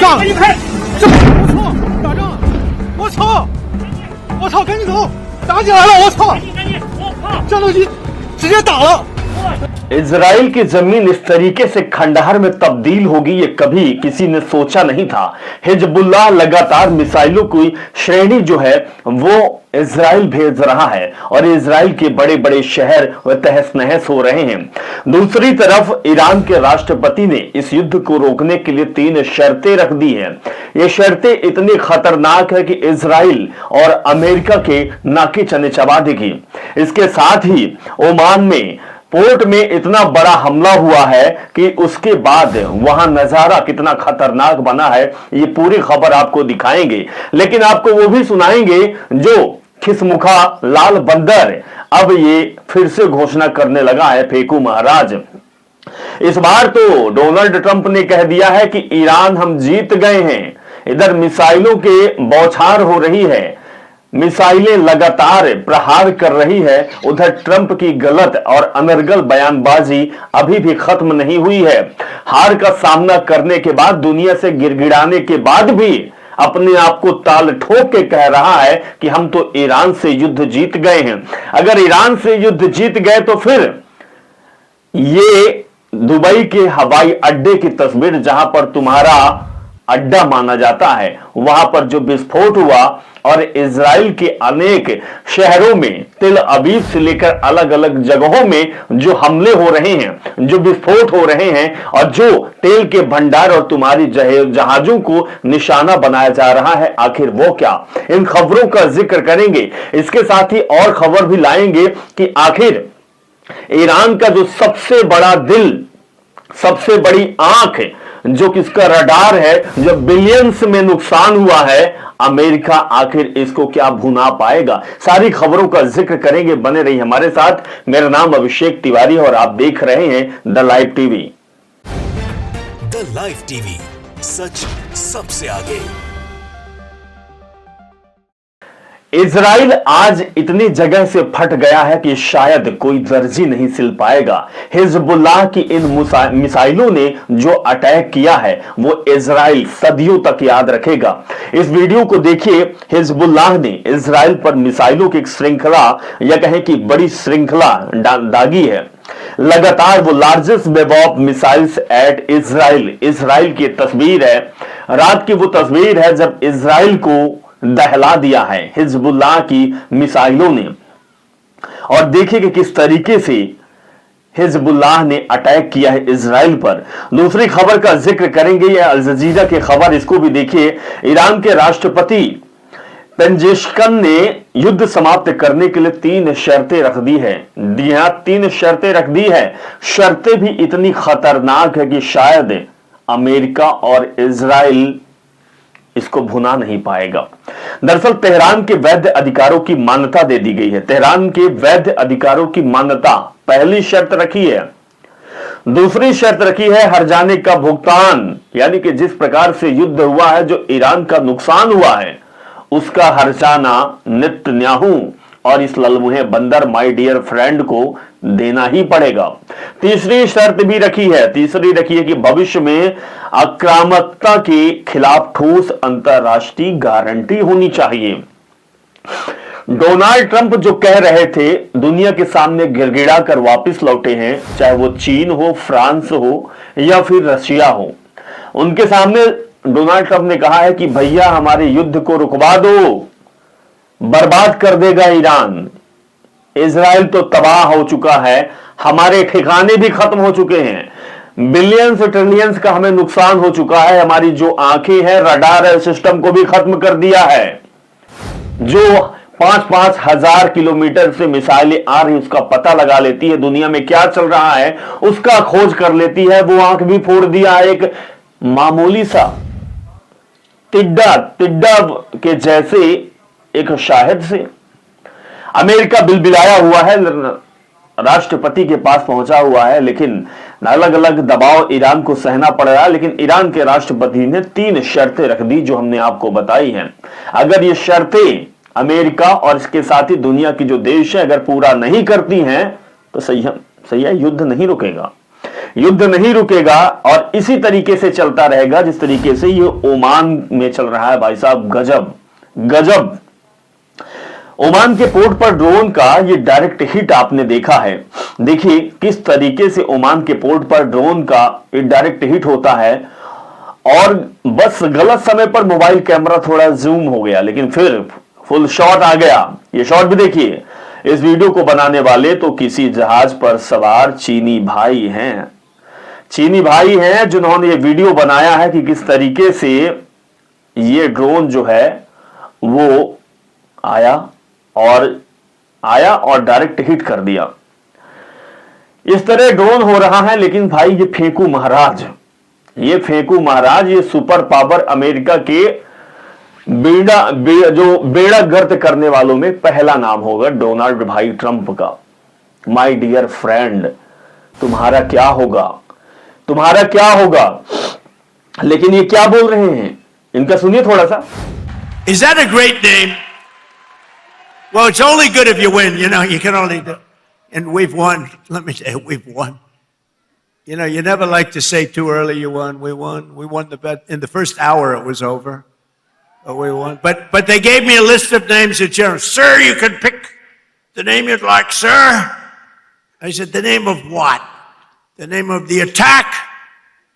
上！我操！打仗！我操！我操！赶紧走！打起来了！我操！战斗机直接打了！ Israel की जमीन इस तरीके से खंडहर में तब्दील होगी ये कभी किसी ने सोचा नहीं था। हिजबुल्लाह लगातार मिसाइलों की श्रेणी जो है वो इजराइल भेज रहा है और इजराइल के बड़े बड़े शहर तहस नहस हो रहे हैं। दूसरी तरफ ईरान के राष्ट्रपति ने इस युद्ध को रोकने के लिए 3 शर्तें रख दी हैं। ये शर्तें इतनी खतरनाक है कि इजराइल और अमेरिका के नाके चने चबा देगी। इसके साथ ही ओमान में पोर्ट में इतना बड़ा हमला हुआ है कि उसके बाद वहां नजारा कितना खतरनाक बना है ये पूरी खबर आपको दिखाएंगे। लेकिन आपको वो भी सुनाएंगे जो खिसमुखा लाल बंदर अब ये फिर से घोषणा करने लगा है, फेंकू महाराज। इस बार तो डोनाल्ड ट्रंप ने कह दिया है कि ईरान हम जीत गए हैं। इधर मिसाइलों के बौछार हो रही है, मिसाइलें लगातार प्रहार कर रही है। उधर ट्रंप की गलत और अनर्गल बयानबाजी अभी भी खत्म नहीं हुई है। हार का सामना करने के बाद, दुनिया से गिड़गिड़ाने के बाद भी अपने आप को ताल ठोक के कह रहा है कि हम तो ईरान से युद्ध जीत गए हैं। अगर ईरान से युद्ध जीत गए तो फिर ये दुबई के हवाई अड्डे की तस्वीर, जहां पर तुम्हारा अड्डा माना जाता है, वहां पर जो विस्फोट हुआ और इजराइल के अनेक शहरों में, तिल अबीब से लेकर अलग अलग जगहों में जो हमले हो रहे हैं, जो विस्फोट हो रहे हैं और जो तेल के भंडार और तुम्हारी जहाजों को निशाना बनाया जा रहा है, आखिर वो क्या? इन खबरों का जिक्र करेंगे। इसके साथ ही और खबर भी लाएंगे कि आखिर ईरान का जो सबसे बड़ा दिल, सबसे बड़ी आंख, जो किसका रडार है, जो बिलियंस में नुकसान हुआ है, अमेरिका आखिर इसको क्या भुना पाएगा? सारी खबरों का जिक्र करेंगे। बने रहिए हमारे साथ। मेरा नाम अभिषेक तिवारी और आप देख रहे हैं the live TV. The live TV, सच सबसे आगे। इजराइल आज इतनी जगह से फट गया है कि शायद कोई दर्जी नहीं सिल पाएगा। हिजबुल्लाह की इन मिसाइलों ने जो अटैक किया है वो इजराइल सदियों तक याद रखेगा। इस वीडियो को देखिए। हिजबुल्लाह ने इजराइल पर मिसाइलों की एक श्रृंखला, या कहें कि बड़ी श्रृंखला दागी है। लगातार वो largest wave of missiles at Israel की तस्वीर है। रात की वो तस्वीर है जब इजराइल को दहला दिया है हिजबुल्लाह की मिसाइलों ने। और देखिए कि किस तरीके से हिजबुल्लाह ने अटैक किया है इजराइल पर। दूसरी खबर का जिक्र करेंगे, यह अल जजीरा की खबर, इसको भी देखिए। ईरान के राष्ट्रपति पेजेश्कियान ने युद्ध समाप्त करने के लिए 3 शर्तें रख दी है। 3 शर्तें रख दी है। शर्तें भी इतनी खतरनाक है कि शायद अमेरिका और इजराइल इसको भुना नहीं पाएगा। दरअसल तेहरान के वैध अधिकारों की मान्यता दे दी गई है। तेहरान के वैध अधिकारों की मान्यता पहली शर्त रखी है। दूसरी शर्त रखी है हर्जाने का भुगतान, यानी कि जिस प्रकार से युद्ध हुआ है, जो ईरान का नुकसान हुआ है, उसका हर्जाना नेतन्याहू और इस ललमुहे बंदर माय डियर फ्रेंड को देना ही पड़ेगा। तीसरी शर्त भी रखी है। तीसरी रखी है कि भविष्य में आक्रामकता के खिलाफ ठोस अंतरराष्ट्रीय गारंटी होनी चाहिए। डोनाल्ड ट्रंप जो कह रहे थे, दुनिया के सामने गिड़गिड़ा कर वापस लौटे हैं, चाहे वो चीन हो, फ्रांस हो या फिर रशिया हो। उनके सामने डोनाल्ड ट्रंप ने कहा है कि भैया हमारे युद्ध को रुकवा दो, बर्बाद कर देगा ईरान। इजराइल तो तबाह हो चुका है, हमारे ठिकाने भी खत्म हो चुके हैं, बिलियंस ट्रिलियंस का हमें नुकसान हो चुका है, हमारी जो आंखें हैं, रडार है, सिस्टम को भी खत्म कर दिया है। जो 5-5 हजार किलोमीटर से मिसाइलें आ रही उसका पता लगा लेती है, दुनिया में क्या चल रहा है उसका खोज कर लेती है। वो आंख भी फोड़ दिया है एक मामूली सा टिड्डा के जैसे एक शाहिद से। अमेरिका बिलबिलाया हुआ है, राष्ट्रपति के पास पहुंचा हुआ है, लेकिन अलग अलग दबाव ईरान को सहना पड़ रहा है। लेकिन ईरान के राष्ट्रपति ने 3 शर्तें रख दी जो हमने आपको बताई हैं। अगर ये शर्तें अमेरिका और इसके साथ ही दुनिया की जो देश है अगर पूरा नहीं करती हैं तो सही है, युद्ध नहीं रुकेगा, युद्ध नहीं रुकेगा और इसी तरीके से चलता रहेगा जिस तरीके से ये ओमान में चल रहा है। भाई साहब गजब गजब। ओमान के पोर्ट पर ड्रोन का ये डायरेक्ट हिट आपने देखा है। देखिए किस तरीके से ओमान के पोर्ट पर ड्रोन का ये डायरेक्ट हिट होता है और बस गलत समय पर मोबाइल कैमरा थोड़ा जूम हो गया, लेकिन फिर फुल शॉट आ गया। ये शॉट भी देखिए। इस वीडियो को बनाने वाले तो किसी जहाज पर सवार चीनी भाई हैं, चीनी भाई हैं जिन्होंने ये वीडियो बनाया है कि किस तरीके से ये ड्रोन जो है वो आया और डायरेक्ट हिट कर दिया। इस तरह ड्रोन हो रहा है, लेकिन भाई ये फेंकू महाराज, ये सुपर पावर अमेरिका के बेड़ा गर्क करने वालों में पहला नाम होगा डोनाल्ड भाई ट्रंप का। माय डियर फ्रेंड, तुम्हारा क्या होगा। लेकिन ये क्या बोल रहे हैं, इनका सुनिए थोड़ा सा। Is that a great name? Well, it's only good if you win. You know, you can only do. And we've won. Let me tell you, we've won. You know, you never like to say too early you won. We won. We won the bet. In the first hour, it was over. But we won. But they gave me a list of names at general. Sir, you can pick the name you'd like, sir. I said, the name of what? The name of the attack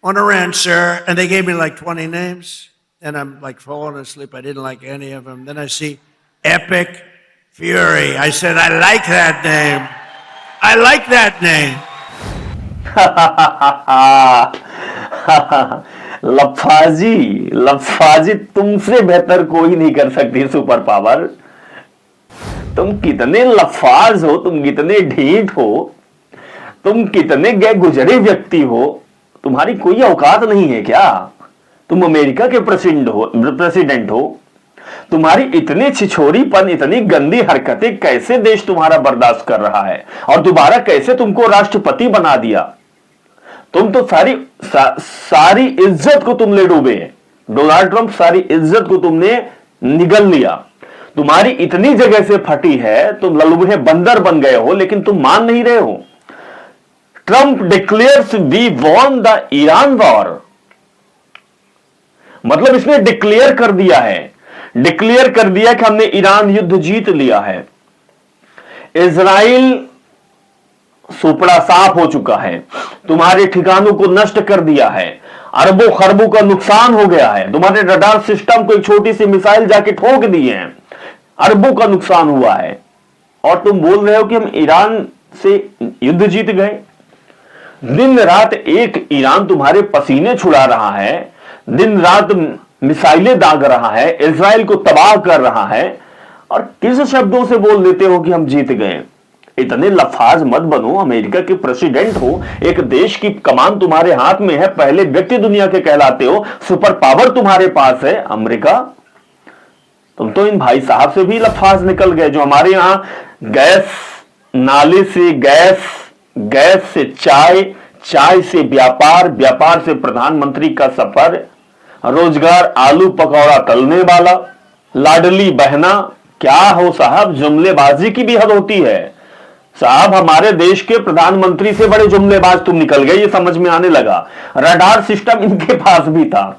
on Iran, sir. And they gave me like 20 names. And I'm like falling asleep. I didn't like any of them. Then I see Epic Fury. I said, I like that name. I like that name. लफाजी तुमसे बेहतर कोई नहीं कर सकती super power. तुम कितने लफाज हो, तुम कितने ढीठ हो, तुम कितने गए गुजरे व्यक्ति हो, तुम्हारी कोई औकात नहीं है क्या? तुम अमेरिका के प्रेसिडेंट हो, तुम्हारी इतनी छिछोरीपन, इतनी गंदी हरकतें कैसे देश तुम्हारा बर्दाश्त कर रहा है और दोबारा कैसे तुमको राष्ट्रपति बना दिया? तुम तो सारी इज्जत को तुम ले डूबे। डोनाल्ड ट्रंप सारी इज्जत को तुमने निगल लिया। तुम्हारी इतनी जगह से फटी है, तुम ललूहे बंदर बन गए हो, लेकिन तुम मान नहीं रहे हो। Trump declares we won the Iran war, मतलब इसने डिक्लेयर कर दिया कि हमने ईरान युद्ध जीत लिया है। इजराइल सुपड़ा साफ हो चुका है, तुम्हारे ठिकानों को नष्ट कर दिया है, अरबों खरबों का नुकसान हो गया है, तुम्हारे रडार सिस्टम को एक छोटी सी मिसाइल जाके ठोक दी है, अरबों का नुकसान हुआ है, और तुम बोल रहे हो कि हम ईरान से युद्ध जीत गए। दिन रात एक ईरान तुम्हारे पसीने छुड़ा रहा है, दिन रात मिसाइलें दाग रहा है, इजराइल को तबाह कर रहा है, और किस शब्दों से बोल देते हो कि हम जीत गए। इतने लफाज मत बनो। अमेरिका के प्रेसिडेंट हो, एक देश की कमान तुम्हारे हाथ में है, पहले व्यक्ति दुनिया के कहलाते हो, सुपर पावर तुम्हारे पास है अमेरिका। तुम तो इन भाई साहब से भी लफाज निकल गए, जो हमारे यहां गैस नाले से गैस से चाय से व्यापार से प्रधानमंत्री का सफर, रोजगार आलू पकौड़ा तलने वाला, लाडली बहना। क्या हो साहब, जुमलेबाजी की भी हद होती है साहब। हमारे देश के प्रधानमंत्री से बड़े जुमलेबाज तुम निकल गए, ये समझ में आने लगा। रडार सिस्टम इनके पास भी था,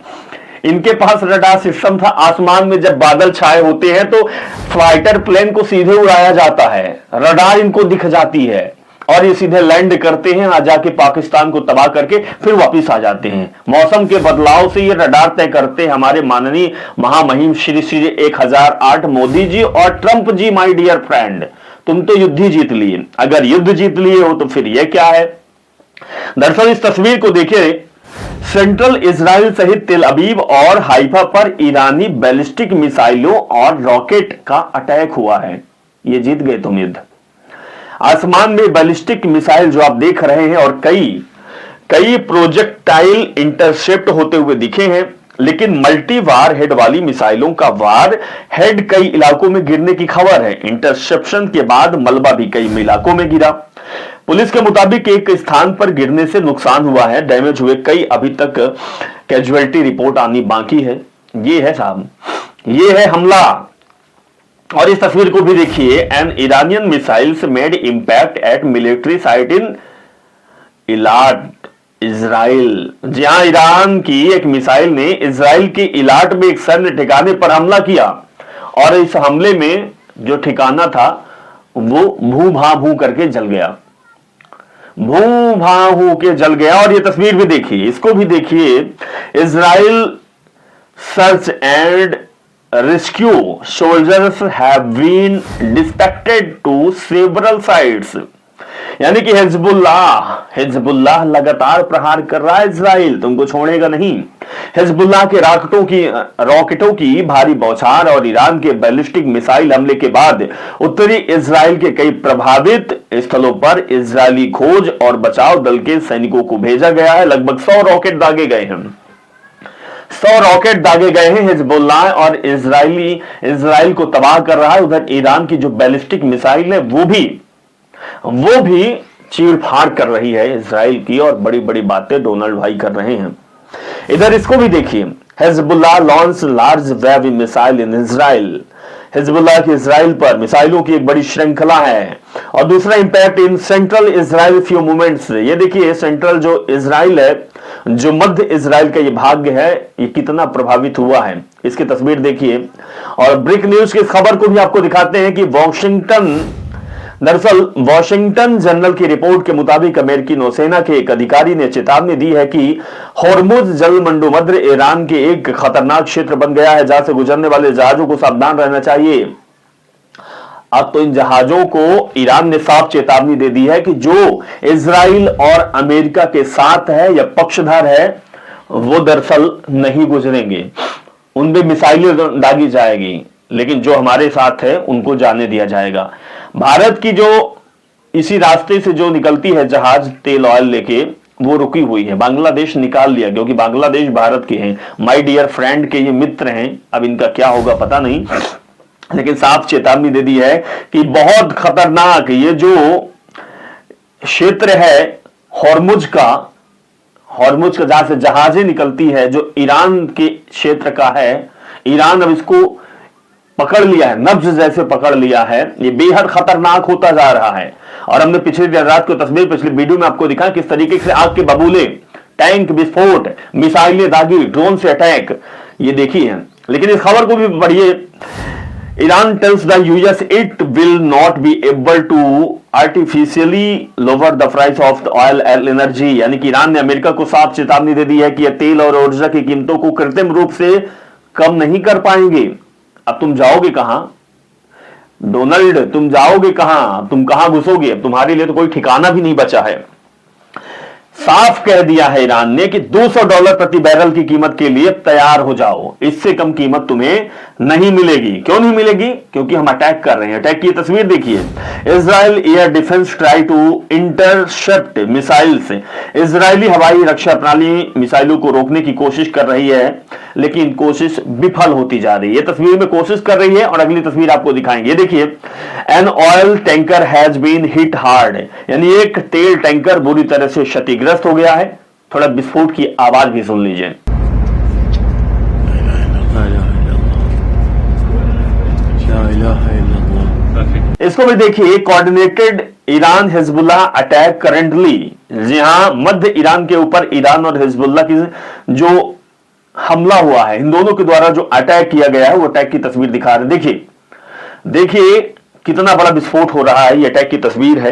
इनके पास रडार सिस्टम था। आसमान में जब बादल छाए होते हैं तो फाइटर प्लेन को सीधे उड़ाया जाता है, रडार इनको दिख जाती है और ये सीधे लैंड करते हैं, आ जाके पाकिस्तान को तबाह करके फिर वापस आ जाते हैं। मौसम के बदलाव से ये रडार तय करते हैं हमारे माननीय महामहिम श्री 1008 मोदी जी और Trump ji. My dear friend, तुम तो युद्ध ही जीत लिए। अगर युद्ध जीत लिए हो तो फिर ये क्या है? दरअसल इस तस्वीर को देखिए, सेंट्रल इजराइल सहित तेल अबीब और हाइफा पर ईरानी बैलिस्टिक मिसाइलों और रॉकेट का अटैक हुआ है। ये जीत गए तुम युद्ध। आसमान में बैलिस्टिक मिसाइल जो आप देख रहे हैं और कई प्रोजेक्टाइल इंटरसेप्ट होते हुए दिखे हैं, लेकिन मल्टी वार हेड वाली मिसाइलों का वार हेड कई इलाकों में गिरने की खबर है। इंटरसेप्शन के बाद मलबा भी कई इलाकों में गिरा। पुलिस के मुताबिक एक स्थान पर गिरने से नुकसान हुआ है, डैमेज हुए कई, अभी तक कैजुअलिटी रिपोर्ट आनी बाकी है। ये है साहब, ये है हमला। और इस तस्वीर को भी देखिए, an Iranian missiles made impact at military site in Eilat Israel. जी हां, ईरान की एक मिसाइल ने इजराइल के इलाट में एक सैन्य ठिकाने पर हमला किया और इस हमले में जो ठिकाना था वो भू भा भू करके जल गया, भू भा भू के जल गया। और ये तस्वीर भी देखिए, इसको भी देखिए, Israel search and rescue soldiers have been dispatched to several sites. यानी कि हिजबुल्लाह लगातार प्रहार कर रहा है, इजराइल तुमको छोड़ेगा नहीं। हिजबुल्लाह के रॉकेटों की भारी बौछार और ईरान के बैलिस्टिक मिसाइल हमले के बाद उत्तरी इजराइल के कई प्रभावित स्थलों पर इजरायली खोज और बचाव दल के सैनिकों को भेजा गया है। लगभग 100 रॉकेट दागे गए हैं, 100 रॉकेट दागे गए हैं। हिजबुल्लाह और इजराइल को तबाह कर रहा है। उधर ईरान की जो बैलिस्टिक मिसाइल है वो भी चीर फाड़ कर रही है इजराइल की, और बड़ी बड़ी बातें डोनाल्ड भाई कर रहे हैं। इधर इसको भी देखिए, Hezbollah launch large wave missile इन इजराइल। हिजबुल्लाह की इजराइल पर मिसाइलों की एक बड़ी श्रृंखला है। और दूसरा impact in central Israel few moments. ये देखिए, सेंट्रल जो इजराइल है, जो मध्य इजराइल का ये भाग है, ये कितना प्रभावित हुआ है, इसकी तस्वीर देखिए। और ब्रेक न्यूज की इस खबर को भी आपको दिखाते हैं कि दरअसल वॉशिंगटन जर्नल की रिपोर्ट के मुताबिक अमेरिकी नौसेना के एक अधिकारी ने चेतावनी दी है कि होर्मुज जलमंडोमध्य ईरान के एक खतरनाक क्षेत्र बन गया है, जहां से गुजरने वाले जहाजों को सावधान रहना चाहिए। अब तो इन जहाजों को ईरान ने साफ चेतावनी दे दी है कि जो इजराइल और अमेरिका के साथ है या पक्षधर है, वो दरअसल नहीं गुजरेंगे, उनपे मिसाइलें दागी जाएगी, लेकिन जो हमारे साथ है उनको जाने दिया जाएगा। भारत की जो इसी रास्ते से जो निकलती है जहाज तेल ऑयल लेके, वो रुकी हुई है। बांग्लादेश निकाल लिया, क्योंकि बांग्लादेश भारत के हैं, माय डियर फ्रेंड के ये मित्र हैं। अब इनका क्या होगा पता नहीं, लेकिन साफ चेतावनी दे दी है कि बहुत खतरनाक ये जो क्षेत्र है होर्मुज का जहां से जहाजें निकलती है, जो ईरान के क्षेत्र का है, ईरान अब इसको पकड़ लिया है, नब्ज जैसे पकड़ लिया है। ये बेहद खतरनाक होता जा रहा है। और हमने पिछली देर रात को तस्वीर पिछले वीडियो में आपको दिखाया किस तरीके से आग के बबूले, टैंक विस्फोट, मिसाइलें दागी, ड्रोन से अटैक, ये देखी है। लेकिन इस खबर को भी पढ़िए, Iran tells the US it will not be able to artificially lower the price of the oil and energy. यानी कि ईरान ने अमेरिका को साफ चेतावनी दे दी है कि यह तेल और ऊर्जा की कीमतों को कृत्रिम रूप से कम नहीं कर पाएंगे। अब तुम जाओगे कहां डोनाल्ड, तुम जाओगे कहां, तुम कहां घुसोगे? अब तुम्हारे लिए तो कोई ठिकाना भी नहीं बचा है। साफ कह दिया है ईरान ने कि $200 प्रति बैरल की कीमत के लिए तैयार हो जाओ, इससे कम कीमत तुम्हें नहीं मिलेगी। क्यों नहीं मिलेगी? क्योंकि हम अटैक कर रहे हैं। अटैक की तस्वीर देखिए, Israel air defence try to intercept missiles. Israeli हवाई रक्षा प्रणाली मिसाइलों को रोकने की कोशिश कर रही है, लेकिन कोशिश विफल होती जा रही है। तस्वीर में कोशिश कर रही है और अगली तस्वीर आपको दिखाएंगे। देखिए, an oil tanker has been hit hard, यानी एक तेल टैंकर बुरी तरह से क्षतिग्रस्त हो गया है। थोड़ा विस्फोट की आवाज भी सुन लीजिए। इसको भी देखिए, coordinated Iran Hezbollah attack currently. जी हां, मध्य ईरान के ऊपर ईरान और हिजबुल्लाह की जो हमला हुआ है, इन दोनों के द्वारा जो अटैक किया गया है, वो अटैक की तस्वीर दिखा रहे हैं। देखिए कितना बड़ा विस्फोट हो रहा है। ये अटैक की तस्वीर है।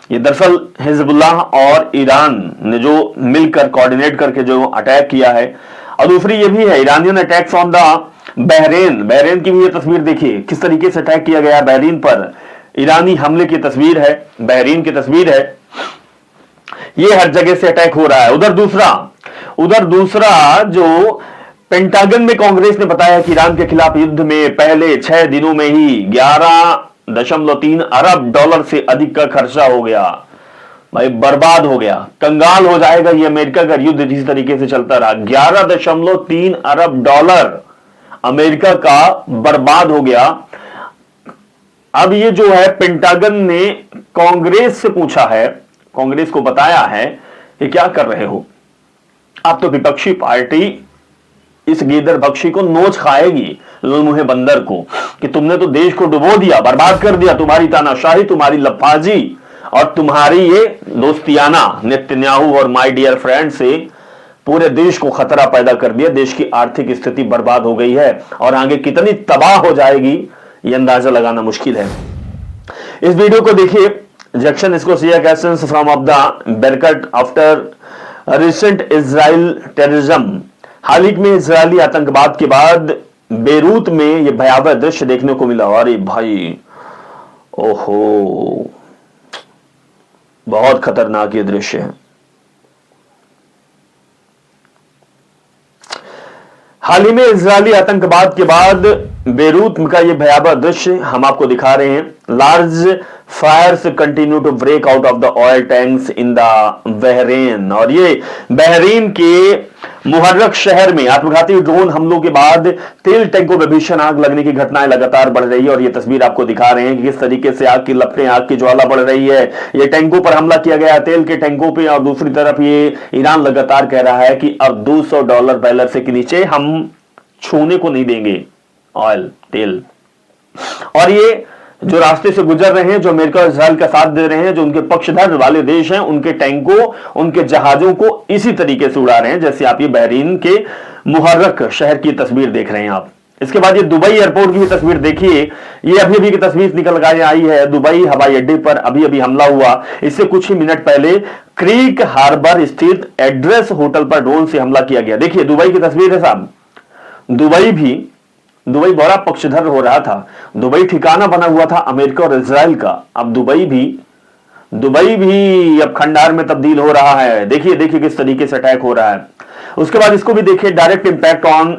ये दरअसल हिजबुल्लाह और ईरान ने जो मिलकर कोऑर्डिनेट करके जो अटैक किया है। और दूसरी ये भी है, Iranian attacks on the Bahrain की भी ये तस्वीर देखिए, किस तरीके से अटैक किया गया बहरीन पर। ईरानी हमले की तस्वीर है, बहरीन की तस्वीर है। ये हर जगह से अटैक हो रहा है। उधर दूसरा जो पेंटागन में कांग्रेस ने बताया कि ईरान के खिलाफ युद्ध में पहले 6 दिनों में ही $11.3 अरब से अधिक का खर्चा हो गया। भाई बर्बाद हो गया, कंगाल हो जाएगा ये अमेरिका का युद्ध जिस तरीके से चलता रहा। $11.3 अरब अमेरिका का बर्बाद हो गया। अब ये जो है पेंटागन ने कांग्रेस से पूछा है, कांग्रेस को बताया है कि क्या कर रहे हो आप, तो विपक्षी पार्टी इस गीदड़ बख्शी को नोच खाएगी, लुलमुहे बंदर को, कि तुमने तो देश को डुबो दिया, बर्बाद कर दिया, तुम्हारी तानाशाही, तुम्हारी लफाजी और तुम्हारी ये दोस्तियाना नेतन्याहू और माय डियर फ्रेंड से पूरे देश को खतरा पैदा कर दिया। देश की आर्थिक स्थिति बर्बाद हो गई है और आगे कितनी तबाह हो जाएगी ये अंदाजा लगाना मुश्किल है। इस वीडियो को देखिए। जैक्सन स्कोसिया एसेंस फ्रॉम ऑफ द बेरकट आफ्टर रिसेंट इजराइल टेररिज्म। हाल ही में इजरायली आतंकवाद के बाद बेरूत में यह भयावह दृश्य देखने को मिला। अरे भाई, ओहो, बहुत खतरनाक ये दृश्य है। हाल ही में इजरायली आतंकवाद के बाद बेरूत का यह भयावह दृश्य हम आपको दिखा रहे हैं। Large fires continue to break out of the oil tanks in the Bahrain. और ये बहरीन के मुहर्रक शहर में आत्मघाती ड्रोन हमलों के बाद तेल टैंकों में भीषण आग लगने की घटनाएं लगातार बढ़ रही है। और ये तस्वीर आपको दिखा रहे हैं कि किस तरीके से आग की लपटें, आग की ज्वाला बढ़ रही है। ये टैंकों पर हमला किया गया, तेल के टैंकों पे। और दूसरी तरफ ये ईरान लगातार कह रहा है कि अब $200 बैरल से के नीचे हम छूने को नहीं देंगे ऑयल, तेल। और ये जो रास्ते से गुजर रहे हैं, जो अमेरिका और इजराइल का साथ दे रहे हैं, जो उनके पक्षधर वाले देश हैं, उनके टैंकों, उनके जहाजों को इसी तरीके से उड़ा रहे हैं जैसे आप ये बहरीन के मुहर्रक शहर की तस्वीर देख रहे हैं आप। इसके बाद ये दुबई एयरपोर्ट की भी तस्वीर देखिए। ये अभी की तस्वीर निकल कर आई है। दुबई हवाई अड्डे पर अभी हमला हुआ। इससे कुछ ही मिनट पहले क्रीक हार्बर स्थित एड्रेस होटल पर ड्रोन से हमला किया गया। देखिए दुबई की तस्वीर है साहब। दुबई बड़ा पक्षधर हो रहा था। दुबई ठिकाना बना हुआ था अमेरिका और इजराइल का। अब दुबई भी अब खंडार में तब्दील हो रहा है। देखिए किस तरीके से अटैक हो रहा है। उसके बाद इसको भी देखिए, direct impact on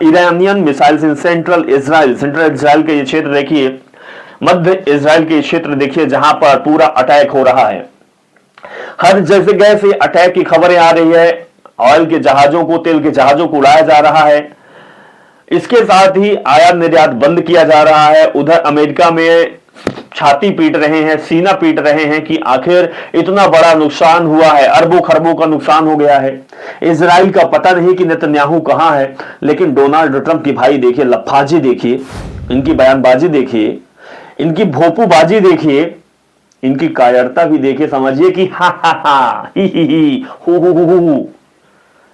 Iranian missiles in central Israel के ये क्षेत्र देखिए, मध्य इजराइल के क्षेत्र देखिए, जहां पर पूरा अटैक हो रहा है। हर जगह से अटैक की खबरें आ रही है। ऑयल के जहाजों को, तेल के जहाजों को उड़ाया जा रहा है। इसके साथ ही आयात निर्यात बंद किया जा रहा है। उधर अमेरिका में छाती पीट रहे हैं, सीना पीट रहे हैं कि आखिर इतना बड़ा नुकसान हुआ है, अरबों खरबों का नुकसान हो गया है। इजराइल का पता नहीं कि नेतन्याहू कहां है, लेकिन डोनाल्ड ट्रंप की भाई देखिए लफाजी देखिए, इनकी बयानबाजी देखिए, इनकी भोपूबाजी देखिए, इनकी कायरता भी देखिए। समझिए कि हा ही हु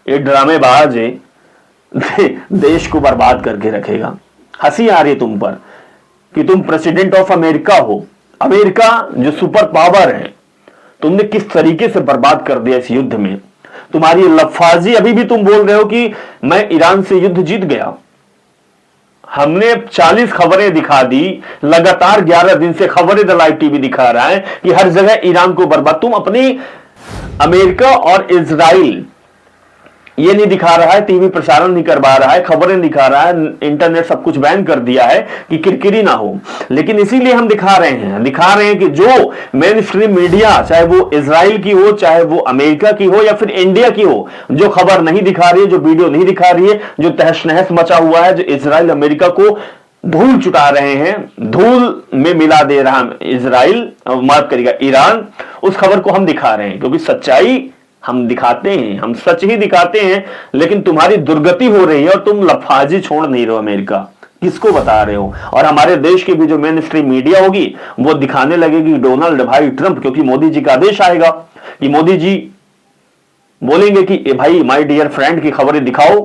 ये ड्रामेबाज है, देश को बर्बाद करके रखेगा। हंसी आ रही तुम पर कि तुम प्रेसिडेंट ऑफ अमेरिका हो। अमेरिका जो सुपर पावर है, तुमने किस तरीके से बर्बाद कर दिया इस युद्ध में। तुम्हारी लफाजी, अभी भी तुम बोल रहे हो कि मैं ईरान से युद्ध जीत गया। हमने 40 खबरें दिखा दी, लगातार 11 दिन से खबरें द लाइव टीवी दिखा रहा है कि हर जगह ईरान को बर्बाद। तुम अपनी अमेरिका और इजराइल ये नहीं दिखा रहा है, टीवी प्रसारण नहीं करवा रहा है, खबरें दिखा रहा है, इंटरनेट सब कुछ बैन कर दिया है कि किरकिरी ना हो। लेकिन इसीलिए हम दिखा रहे हैं कि जो मेन स्ट्रीम मीडिया, चाहे वो इजराइल की हो, चाहे वो अमेरिका की हो या फिर इंडिया की हो, जो खबर नहीं दिखा रही है, जो वीडियो नहीं दिखा रही है, जो तहस नहस मचा हुआ है, जो इजराइल अमेरिका को धूल चुटा रहे हैं, धूल में मिला दे रहा इजराइल, माफ करिएगा ईरान, उस खबर को हम दिखा रहे हैं। क्योंकि सच्चाई हम दिखाते हैं, हम सच ही दिखाते हैं। लेकिन तुम्हारी दुर्गति हो रही है और तुम लफाजी छोड़ नहीं रहे हो। अमेरिका किसको बता रहे हो? और हमारे देश की भी जो मेन स्ट्रीम मीडिया होगी वो दिखाने लगेगी डोनाल्ड भाई ट्रंप, क्योंकि मोदी जी का आदेश आएगा कि मोदी जी बोलेंगे कि भाई माय डियर फ्रेंड की खबरें दिखाओ,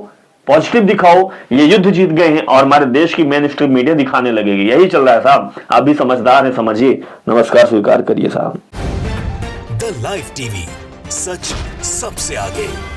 पॉजिटिव दिखाओ, ये युद्ध जीत गए हैं, और हमारे देश की मेन स्ट्रीम मीडिया दिखाने लगेगी। यही चल रहा है साहब। आप भी समझदार हैं, समझिए। नमस्कार, स्वीकार करिए साहब। द लाइव टीवी, सच सबसे आगे।